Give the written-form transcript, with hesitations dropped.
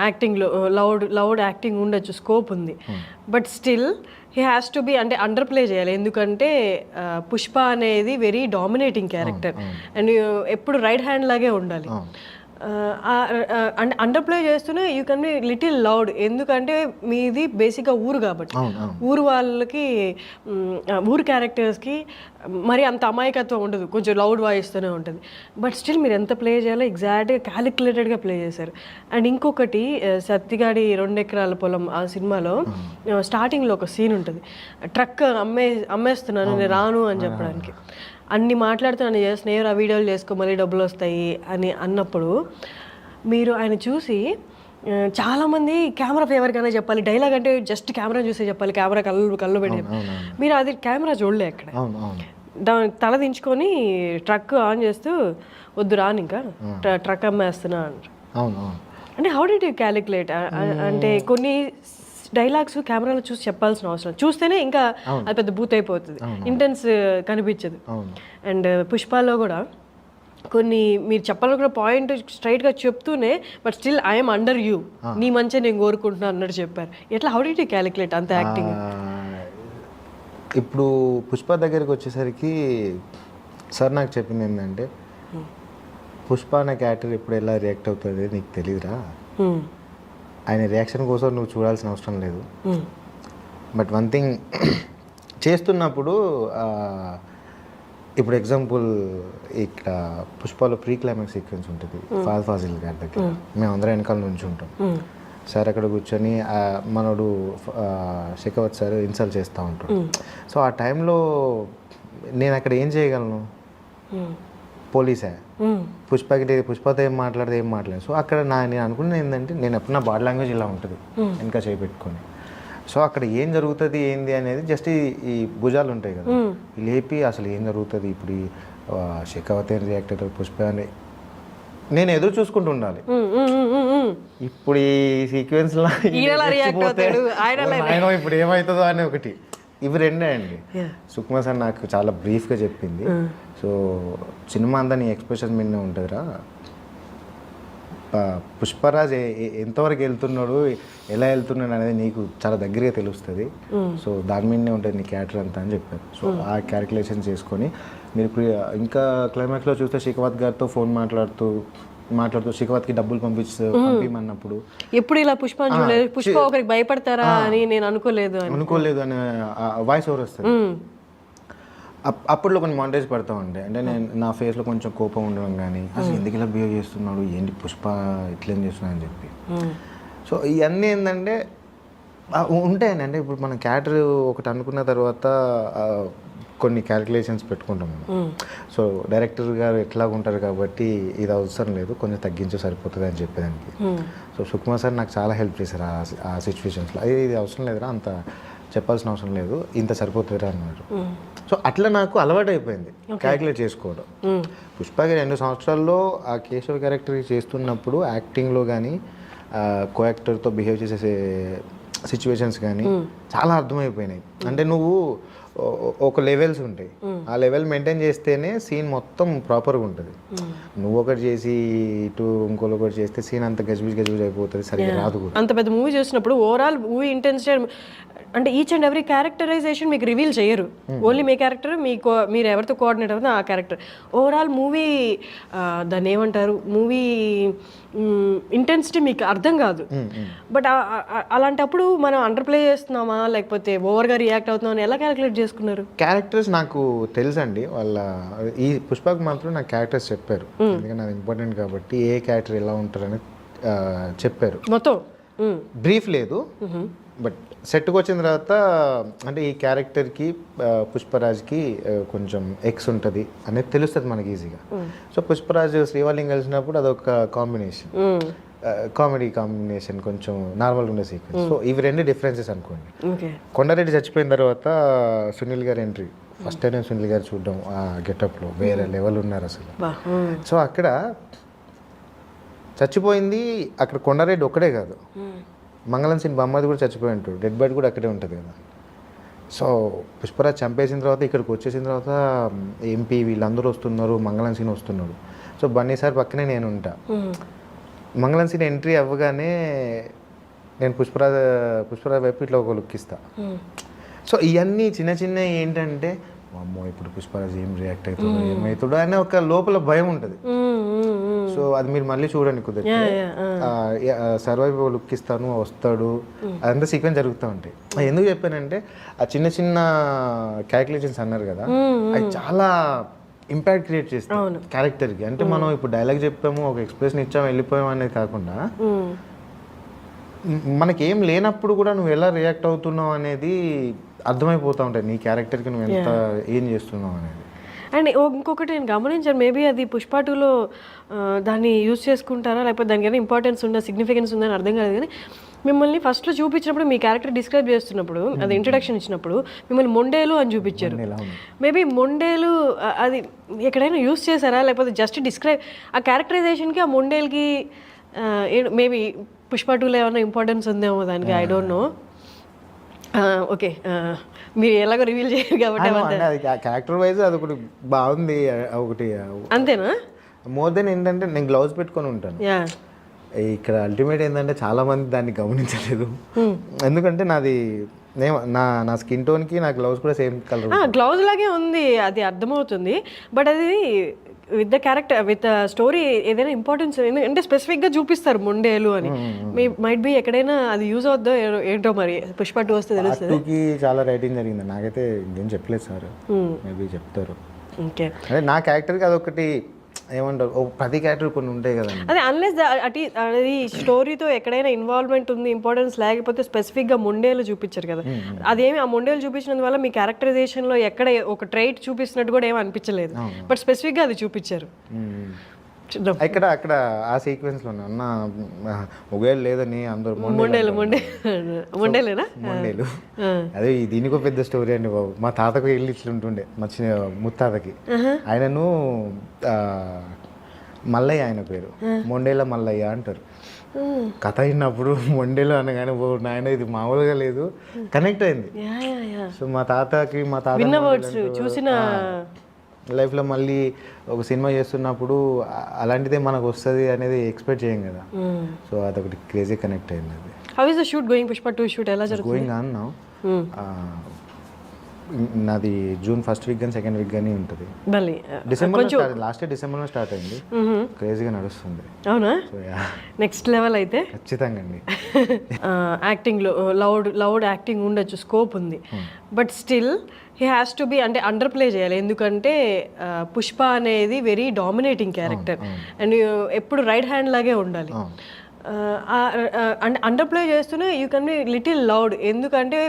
యాక్టింగ్లో loud acting ఉండొచ్చు, scope ఉంది. But still he has to be అంటే అండర్ ప్లే చేయాలి. ఎందుకంటే పుష్ప అనేది వెరీ డామినేటింగ్ క్యారెక్టర్ అండ్ ఎప్పుడు రైట్ హ్యాండ్ లాగే ఉండాలి. అండర్ ప్లే చేస్తూనే you can be little loud. ఎందుకంటే మీది బేసిక్గా ఊరు కాబట్టి ఊరు వాళ్ళకి ఊరు క్యారెక్టర్స్కి మరి అంత అమాయకత్వం ఉండదు, కొంచెం లౌడ్ వాయిస్తూనే ఉంటుంది. బట్ స్టిల్ మీరు ఎంత ప్లే చేయాలో ఎగ్జాక్ట్గా క్యాలిక్యులేటెడ్గా ప్లే చేశారు. అండ్ ఇంకొకటి సత్తిగాడి 2 ఎకరాల పొలం ఆ సినిమాలో స్టార్టింగ్లో ఒక సీన్ ఉంటుంది, ట్రక్ అమ్మేస్తున్నాను నేను రాను అని చెప్పడానికి. అన్ని మాట్లాడుతున్నాను చేస్తున్నాయి ఆ వీడియోలు చేసుకో మళ్ళీ డబ్బులు వస్తాయి అని అన్నప్పుడు మీరు ఆయన చూసి చాలామంది కెమెరా ఫేవర్గానే చెప్పాలి, డైలాగ్ అంటే జస్ట్ కెమెరా చూసే చెప్పాలి, కెమెరా కళ్ళు పెట్టి మీరు అది కెమెరా చూడలే అక్కడ. దానికి తల దించుకొని ట్రక్ ఆన్ చేస్తూ వద్దు రాను ఇంకా ట్రక్ అమ్మేస్తున్నా అంటే హౌ డిడ్ యూ క్యాలిక్యులేట్? అంటే కొన్ని డైలాగ్స్ కెమెరాలో చూసి చెప్పాల్సిన అవసరం, చూస్తేనే ఇంకా అది పెద్ద బూత్ అయిపోతుంది, ఇంటెన్స్ కనిపించదు. అండ్ పుష్పలో కూడా కొన్ని మీరు చెప్పాలనుకున్న పాయింట్ స్ట్రైట్గా చెప్తూనే but still I'm under you, నీ మంచిగా నేను కోరుకుంటున్నాను అన్నట్టు చెప్పారు. ఎట్లా హౌ డిడ్ యూ క్యాలిక్యులేట్ అంత యాక్టింగ్? ఇప్పుడు పుష్ప దగ్గరికి వచ్చేసరికి సార్ నాకు చెప్పింది ఏంటంటే పుష్ప అనే క్యారెక్టర్ ఇప్పుడు ఎలా రియాక్ట్ అవుతుంది నీకు తెలియదురా, ఆయన రియాక్షన్ కోసం నువ్వు చూడాల్సిన అవసరం లేదు. బట్ వన్ థింగ్ చేస్తున్నప్పుడు ఇప్పుడు ఎగ్జాంపుల్ ఇక్కడ పుష్పలో ప్రీ క్లైమాక్స్ సీక్వెన్స్ ఉంటుంది ఫాజిల్ గారి దగ్గర, మేము అందరం వెనకాల నుంచి ఉంటాం. సార్ అక్కడ కూర్చొని మనోడు శేఖవత్ సార్ ఇన్సల్ట్ చేస్తూ ఉంటాడు. సో ఆ టైంలో నేను అక్కడ ఏం చేయగలను, పోలీసే పుష్పతో ఏం మాట్లాడలేదు. సో అక్కడ నేను అనుకున్నది ఏంటంటే నేను ఎప్పుడు నా బాడీ లాంగ్వేజ్ ఇలా ఉంటుంది వెనక చేపెట్టుకొని, సో అక్కడ ఏం జరుగుతుంది ఏంది అనేది జస్ట్ ఈ భుజాలు ఉంటాయి కదా లేపి అసలు ఏం జరుగుతుంది ఇప్పుడు ఈ శేఖవత్ ఏం రియాక్ట్ అవుతుంది పుష్ప అని నేను ఎదురు చూసుకుంటూ ఉండాలి. ఇప్పుడు ఈ సీక్వెన్స్లో ఇప్పుడు ఏమవుతుందో అని ఒకటి, ఇవి రెండే అండి. సుకుమార్ సార్ నాకు చాలా బ్రీఫ్గా చెప్పింది. సో సినిమా అంతా నీ ఎక్స్ప్రెషన్ మీదనే ఉంటుందిరా, పుష్పరాజ్ ఎంతవరకు వెళ్తున్నాడు ఎలా వెళ్తున్నాడు అనేది నీకు చాలా దగ్గరగా తెలుస్తుంది. సో దాని మీదనే ఉంటుంది నీ క్యారెక్టర్ అంతా అని చెప్పారు. సో ఆ క్యాలిక్యులేషన్ చేసుకొని మీరు ఇంకా క్లైమాక్స్లో చూస్తే శేఖవత్ గారితో ఫోన్ మాట్లాడుతూ శేఖవత్కి డబ్బులు పంపించమన్నప్పుడు ఎప్పుడు ఇలా పుష్ప ఒకరికి భయపడతారా అని నేను అనుకోలేదు అనే వాయిస్ ఓవర్ వస్తుంది. అప్పట్లో కొన్ని మాంటేజ్ పడతా ఉండే, అంటే నేను నా ఫేస్లో కొంచెం కోపం ఉండడం కానీ అసలు ఎందుకు ఇలా బిహేవ్ చేస్తున్నాడు ఏంటి పుష్ప ఇట్లేం చేస్తున్నాడు అని చెప్పి. సో ఇవన్నీ ఏంటంటే ఉంటాయండి. అంటే ఇప్పుడు మన క్యారెక్టర్ ఒకటి అనుకున్న తర్వాత కొన్ని క్యాలిక్యులేషన్స్ పెట్టుకుంటాం మనం. సో డైరెక్టర్ గారు ఎట్లాగా ఉంటారు కాబట్టి ఇది అవసరం లేదు, కొంచెం తగ్గించే సరిపోతుంది అని చెప్పేదానికి. సో సుకుమార్ సార్ నాకు చాలా హెల్ప్ చేశారు ఆ సిచ్యువేషన్స్లో. ఇది అవసరం లేదురా, అంత చెప్పాల్సిన అవసరం లేదు, ఇంత సరిపోతుందిరా అన్నారు. సో అట్లా నాకు అలవాటు అయిపోయింది క్యాలిక్యులేట్ చేసుకోవడం. పుష్పకి 2 సంవత్సరాల్లో ఆ కేశవ్ క్యారెక్టర్ చేస్తున్నప్పుడు యాక్టింగ్లో కానీ కో యాక్టర్తో బిహేవ్ చేసే సిచ్యువేషన్స్ కానీ చాలా అర్థమైపోయినాయి. అంటే నువ్వు ఒక లెవెల్స్ ఉంటాయి, ఆ లెవెల్ మెయింటైన్ చేస్తేనే సీన్ మొత్తం ప్రాపర్గా ఉంటుంది. నువ్వు ఒకటి చేసి ఇటు ఇంకోటి ఒకటి చేస్తే సీన్ అంత గజిబిజ్ అయిపోతుంది, సరిగ్గా రాదు కూడా. అంత పెద్ద మూవీ చూసినప్పుడు ఓవరాల్ మూవీ ఇంటెన్సిటీ అంటే ఈచ్ అండ్ ఎవ్రీ క్యారెక్టరైజేషన్ మీకు రివీల్ చేయరు, ఓన్లీ మీ క్యారెక్టర్ మీరు ఎవరితో కోఆర్డినేట్ అవుతుందో ఆ క్యారెక్టర్. ఓవరాల్ మూవీ దాన్ని ఏమంటారు, మూవీ ఇంటెన్సిటీ మీకు అర్థం కాదు. బట్ అలాంటప్పుడు మనం అండర్ ప్లే చేస్తున్నామా లేకపోతే ఓవర్గా రియాక్ట్ అవుతున్నామని ఎలా క్యాలిక్యులేట్ చేసుకున్నారు? క్యారెక్టర్స్ నాకు తెలుసండి, వాళ్ళ ఈ పుష్పకు మాత్రం నాకు క్యారెక్టర్స్ చెప్పారు, ఎందుకంటే అది ఇంపార్టెంట్ కాబట్టి ఏ క్యారెక్టర్ ఎలా ఉంటారని చెప్పారు. మొత్తం బ్రీఫ్ లేదు, బట్ సెట్కి వచ్చిన తర్వాత అంటే ఈ క్యారెక్టర్కి పుష్పరాజ్కి కొంచెం ఎక్స్ ఉంటుంది అనేది తెలుస్తుంది మనకి ఈజీగా. సో పుష్పరాజ్ శ్రీవాలింగ్ కలిసినప్పుడు అదొక కాంబినేషన్, కామెడీ కాంబినేషన్, కొంచెం నార్మల్గా ఉండే సీక్వెన్స్. సో ఇవి 2 డిఫరెన్సెస్ అనుకోండి. కొండారెడ్డి చచ్చిపోయిన తర్వాత సునీల్ గారి ఎంట్రీ, ఫస్ట్ టైం సునీల్ గారు చూడడం ఆ గెటప్లో వేరే లెవెల్ ఉన్నారు అసలు. సో అక్కడ చచ్చిపోయింది అక్కడ కొండారెడ్డి ఒక్కడే కాదు, మంగళం సీన్ బొమ్మది కూడా చచ్చిపోయి ఉంటాడు, డెడ్ బాడీ కూడా అక్కడే ఉంటుంది కదా. సో పుష్పరాజ్ చంపేసిన తర్వాత ఇక్కడికి వచ్చేసిన తర్వాత ఎంపీ వీళ్ళందరూ వస్తున్నారు, మంగళం సీన్ వస్తున్నాడు. సో బన్నీ సార్ పక్కనే నేను ఉంటా. మంగళం సీన్ ఎంట్రీ అవ్వగానే నేను పుష్పరాజ్ వైపు ఇట్లా ఒక లుక్ ఇస్తా. సో ఇవన్నీ చిన్న చిన్న ఏంటంటే అమ్మో ఇప్పుడు పుష్పరాజ్ ఏం రియాక్ట్ అవుతాడో ఏమవుతాడో అనే ఒక లోపల భయం ఉంటుంది. సో అది మీరు మళ్ళీ చూడండి కుదిరితే. సర్వైవ్ లుక్ ఇస్తాను వస్తాడు అదంతా సీక్వెన్స్ జరుగుతూ ఉంటాయి. ఎందుకు చెప్పానంటే ఆ చిన్న చిన్న క్యాలిక్యులేషన్స్ అన్నారు కదా, అది చాలా ఇంపాక్ట్ క్రియేట్ చేస్తాం క్యారెక్టర్కి. అంటే మనం ఇప్పుడు డైలాగ్ చెప్పాము, ఒక ఎక్స్ప్రెషన్ ఇచ్చాము, వెళ్ళిపోయాము అనేది కాకుండా మనకేం లేనప్పుడు కూడా నువ్వు ఎలా రియాక్ట్ అవుతున్నావు అనేది అర్థమైపోతూ ఉంటాయి, నీ క్యారెక్టర్కి నువ్వు ఎంత ఏం చేస్తున్నావు అనేది. అండ్ ఇంకొకటి నేను గమనించాను, మేబీ అది పుష్ప 2లో దాన్ని యూజ్ చేసుకుంటారా లేకపోతే దానికైనా ఇంపార్టెన్స్ ఉందా సిగ్నిఫికెన్స్ ఉందని అర్థం కాలేదు. కానీ మిమ్మల్ని ఫస్ట్లో చూపించినప్పుడు మీ క్యారెక్టర్ డిస్క్రైబ్ చేస్తున్నప్పుడు అది ఇంట్రడక్షన్ ఇచ్చినప్పుడు మిమ్మల్ని మొండేలు అని చూపించారు. మేబీ మొండేలు అది ఎక్కడైనా యూజ్ చేశారా లేకపోతే జస్ట్ డిస్క్రైబ్ ఆ క్యారెక్టరైజేషన్కి ఆ మొండేల్కి మేబీ పుష్ప 2లో ఏమైనా ఇంపార్టెన్స్ ఉందేమో దానికి, ఐ డోంట్ నో. ఓకే, మీరు ఎలాగో రివీల్ చేయరు కాబట్టి క్యారెక్టర్ వైజ్ అది ఒకటి బాగుంది, ఒకటి అంతేనా. మోర్ దెన్ ఏంటంటే నేను గ్లౌజ్ పెట్టుకొని ఉంటాను. ఇక్కడ అల్టిమేట్ ఏంటంటే చాలా మంది దాన్ని గమనించలేదు. ఎందుకంటే నాది నా స్కిన్ టోన్కి నా గ్లౌజ్ కూడా సేమ్ కలర్, గ్లౌజ్ లాగే ఉంది, అది అర్థమవుతుంది. బట్ అది with the character with story ఏదైనా ఇంపార్టెన్స్ అంటే స్పెసిఫిక్గా చూపిస్తారు మొండేలు అని. మీ మైట్ బి ఎక్కడైనా అది యూజ్ అవుద్దో ఏంటో, మరి పుష్ప 2 వస్తే తెలుస్తుంది. చాలా రైటింగ్ జరిగింది, నాకైతే ఇంకేం చెప్పలేదు సార్, మేబీ చెప్తారు. ఓకే, అంటే నా క్యారెక్టర్కి అదొకటి ఏమంటారు, ప్రతి క్యారెక్టర్ కొన్ని ఉంటాయి కదండి. అదే అన్లెస్ అది స్టోరీతో ఎక్కడైనా ఇన్వాల్వ్మెంట్ ఉంది, ఇంపార్టెన్స్ లేకపోతే స్పెసిఫిక్గా మొండేలు చూపించారు కదా. అదేమి ఆ మొండేలు చూపించినందువల్ల మీ క్యారెక్టరైజేషన్లో ఎక్కడ ఒక ట్రైట్ చూపిస్తున్నట్టు కూడా ఏమి అనిపించలేదు, బట్ స్పెసిఫిక్గా అది చూపించారు. అక్కడ ఆ సీక్వెన్స్ లో అన్న మొగేలు లేదని అందరూ మొండేలేనా మొండేలు. అదే దీనికి ఒక పెద్ద స్టోరీ అండి బాబు. మా తాతకు వెళ్ళి ఇట్లుంటుండే, మా ముత్తాతకి. ఆయనను మల్లయ్య, ఆయన పేరు మొండేల మల్లయ్య అంటారు. కథ అయినప్పుడు మొండేలు అనగానే నాయన ఇది మామూలుగా లేదు, కనెక్ట్ అయింది. సో మా తాతకి చూసిన లైఫ్లో మళ్ళీ ఒక సినిమా చేస్తున్నప్పుడు అలాంటిదే మనకు వస్తుంది అనేది ఎక్స్పెక్ట్ చేయం కదా. సో అదొకటి క్రేజీ కనెక్ట్ అయింది. అది how is the shoot going, Pushpa 2 shoot ఎలా జరుగుతుంది? Going on now. నాది జూన్ ఫస్ట్ వీక్ కానీ సెకండ్ వీక్ కానీ ఉంటుంది. డిసెంబర్ లాస్ట్ ఇయర్ డిసెంబర్లో స్టార్ట్ అయింది, క్రేజీగా నడుస్తుంది. అవునా, నెక్స్ట్ లెవెల్ అయితే ఖచ్చితంగా అండి. యాక్టింగ్లో లౌడ్ యాక్టింగ్ ఉండొచ్చు, స్కోప్ ఉంది. But still he has to be అంటే అండర్ ప్లే చేయాలి. ఎందుకంటే పుష్ప అనేది వెరీ డామినేటింగ్ క్యారెక్టర్ అండ్ ఎప్పుడు రైట్ హ్యాండ్ లాగే ఉండాలి. అండర్ ప్లే చేస్తూనే you can be little loud. ఎందుకంటే